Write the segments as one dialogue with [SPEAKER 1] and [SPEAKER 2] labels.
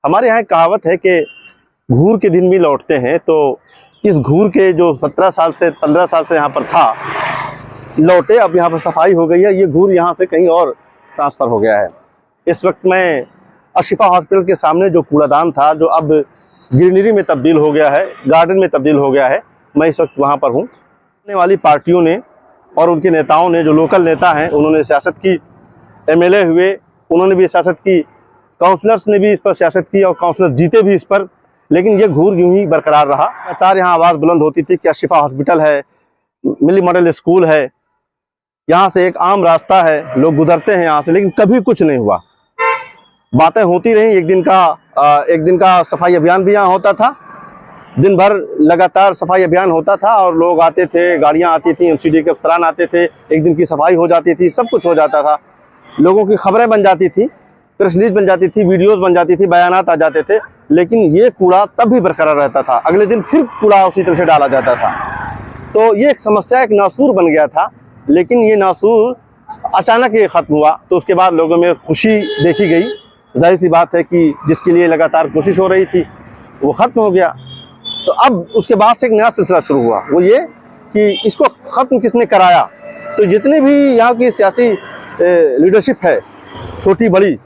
[SPEAKER 1] हमारे यहाँ एक कहावत है कि घूर के दिन भी लौटते हैं। तो इस घूर के जो 17 साल से 15 साल से यहाँ पर था, लौटे, अब यहाँ पर सफाई हो गई है। ये घूर यहाँ से कहीं और ट्रांसफ़र हो गया है। इस वक्त मैं अशिफा हॉस्पिटल के सामने जो कूड़ादान था, जो अब ग्रीनरी में तब्दील हो गया है, गार्डन में तब्दील हो गया है, मैं इस वक्त वहाँ पर हूँ। आने वाली पार्टियों ने और उनके नेताओं ने, जो लोकल नेता हैं, उन्होंने सियासत की, एमएलए हुए, उन्होंने भी सियासत की, काउंसलर्स ने भी इस पर सियासत की और काउंसलर जीते भी इस पर, लेकिन ये घूर यूं ही बरकरार रहा। लगातार यहाँ आवाज़ बुलंद होती थी कि अशिफा हॉस्पिटल है, मिली मॉडल स्कूल है, यहाँ से एक आम रास्ता है, लोग गुजरते हैं यहाँ से, लेकिन कभी कुछ नहीं हुआ। बातें होती रहीं। एक दिन का सफाई अभियान भी यहाँ होता था, दिन भर लगातार सफाई अभियान होता था और लोग आते थे, गाड़ियाँ आती थी, एमसीडी के अफसरान आते थे, एक दिन की सफाई हो जाती थी, सब कुछ हो जाता था, लोगों की खबरें बन जाती थी, प्रेस रिलीज बन जाती थी, वीडियोस बन जाती थी, बयानात आ जाते थे, लेकिन ये कूड़ा तब भी बरकरार रहता था। अगले दिन फिर कूड़ा उसी तरह से डाला जाता था। तो ये एक समस्या, एक नासूर बन गया था, लेकिन ये नासूर अचानक ये ख़त्म हुआ। तो उसके बाद लोगों में खुशी देखी गई। जाहिर सी बात है कि जिसके लिए लगातार कोशिश हो रही थी वो ख़त्म हो गया। तो अब उसके बाद से एक नया सिलसिला शुरू हुआ, वो ये कि इसको ख़त्म किसने कराया। तो जितने भी यहाँ की सियासी लीडरशिप है, छोटी बड़ी,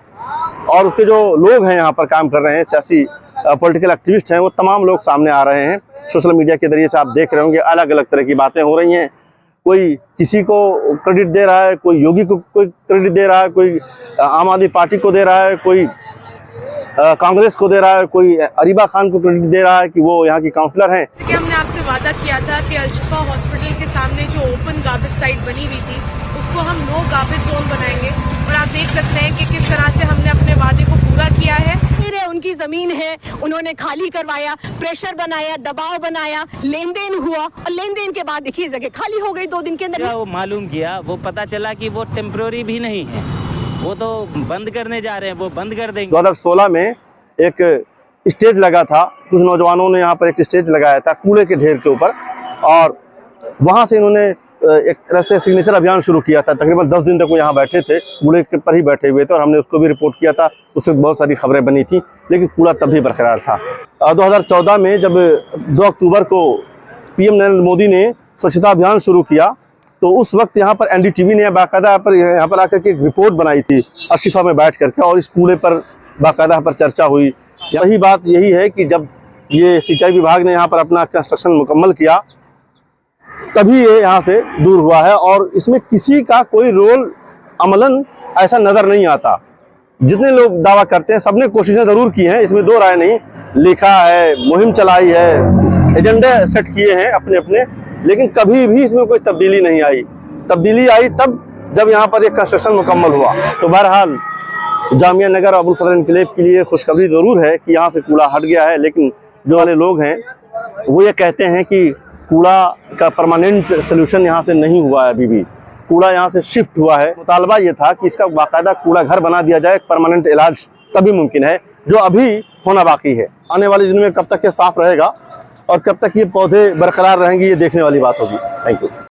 [SPEAKER 1] और उसके जो लोग हैं यहाँ पर काम कर रहे हैं, सियासी पॉलिटिकल एक्टिविस्ट हैं, वो तमाम लोग सामने आ रहे हैं। सोशल मीडिया के ज़रिए से आप देख रहे होंगे, अलग अलग तरह की बातें हो रही हैं। कोई किसी को क्रेडिट दे रहा है, कोई योगी को कोई क्रेडिट दे रहा है, कोई आम आदमी पार्टी को दे रहा है, कोई कांग्रेस को दे रहा है, कोई अरीबा खान को क्रेडिट दे रहा है कि वो यहाँ की काउंसलर हैं।
[SPEAKER 2] हमने आपसे वादा किया था कि अशिफा हॉस्पिटल के सामने जो ओपन गार्बेज साइट बनी हुई थी, उसको हम नो गार्बेज जोन बनाएंगे। और आप देख सकते हैं कि किस तरह से हमने अपने वादे को पूरा किया है।
[SPEAKER 3] उनकी जमीन है, उन्होंने खाली करवाया, प्रेशर बनाया, दबाव बनाया, लेन देन हुआ, और लेन देन के बाद देखिए जगह खाली हो गई 2 दिन के अंदर।
[SPEAKER 4] वो मालूम किया, वो पता चला कि वो टेम्पररी भी नहीं है, वो तो बंद करने जा रहे हैं, वो बंद कर देंगे।
[SPEAKER 1] 2016 में एक स्टेज लगा था, कुछ नौजवानों ने यहाँ पर एक स्टेज लगाया था कूड़े के ढेर के ऊपर, और वहाँ से इन्होंने एक तरह से सिग्नेचर अभियान शुरू किया था। तकरीबन 10 दिन तक वो यहाँ बैठे थे, कूड़े के पर ही बैठे हुए थे, और हमने उसको भी रिपोर्ट किया था। उससे बहुत सारी खबरें बनी थी, लेकिन कूड़ा तब भी बरकरार था। 2014 में जब 2 अक्टूबर को पीएम नरेंद्र मोदी ने स्वच्छता अभियान शुरू किया, तो उस वक्त यहाँ पर एनडीटीवी ने बाकायदा यहाँ पर आकर के एक रिपोर्ट बनाई थी अशिफा में बैठ करके, और इस कूड़े पर बाकायदा पर चर्चा हुई। सही बात यही है कि जब ये सिंचाई विभाग ने यहाँ पर अपना कंस्ट्रक्शन मुकम्मल किया, तभी ये यहाँ से दूर हुआ है, और इसमें किसी का कोई रोल अमलन ऐसा नज़र नहीं आता। जितने लोग दावा करते हैं, सबने कोशिशें ज़रूर की हैं, इसमें 2 राय नहीं। लिखा है, मुहिम चलाई है, एजेंडे सेट किए हैं अपने अपने, लेकिन कभी भी इसमें कोई तब्दीली नहीं आई। तब्दीली आई तब जब यहाँ पर एक कंस्ट्रक्शन मुकम्मल हुआ। तो बहरहाल जामिया नगर अबुल फजल एनक्लेव के लिए खुशखबरी ज़रूर है कि यहाँ से कूड़ा हट गया है, लेकिन जो वाले लोग हैं वो ये कहते हैं कि कूड़ा का परमानेंट सोल्यूशन यहाँ से नहीं हुआ है। अभी भी कूड़ा यहाँ से शिफ्ट हुआ है। मुतालबा ये था कि इसका बाकायदा कूड़ा घर बना दिया जाए, परमानेंट इलाज तभी मुमकिन है, जो अभी होना बाकी है। आने वाले दिनों में कब तक ये साफ रहेगा और कब तक ये पौधे बरकरार रहेंगे, ये देखने वाली बात होगी। Thank you.